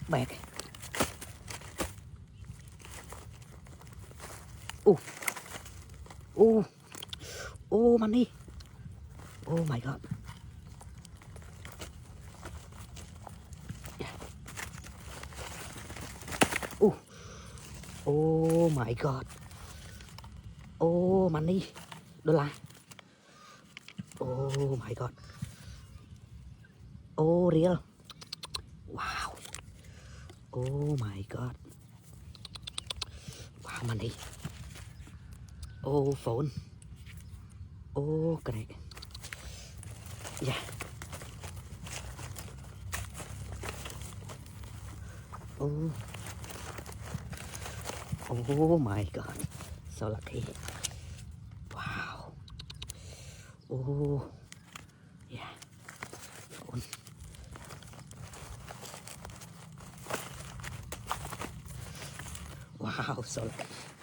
Bẹt. Oh. Oh. Oh, money. Oh my god. Oh. Oh my god. Oh, money. Đô la. Oh my god. Oh, real. Wow. Oh my god. Wow, money. Oh, phone. Oh, cái này. Yeah. Oh. Oh my god. So lucky. Wow. Oh. Yeah. Phone. Wow, so lucky.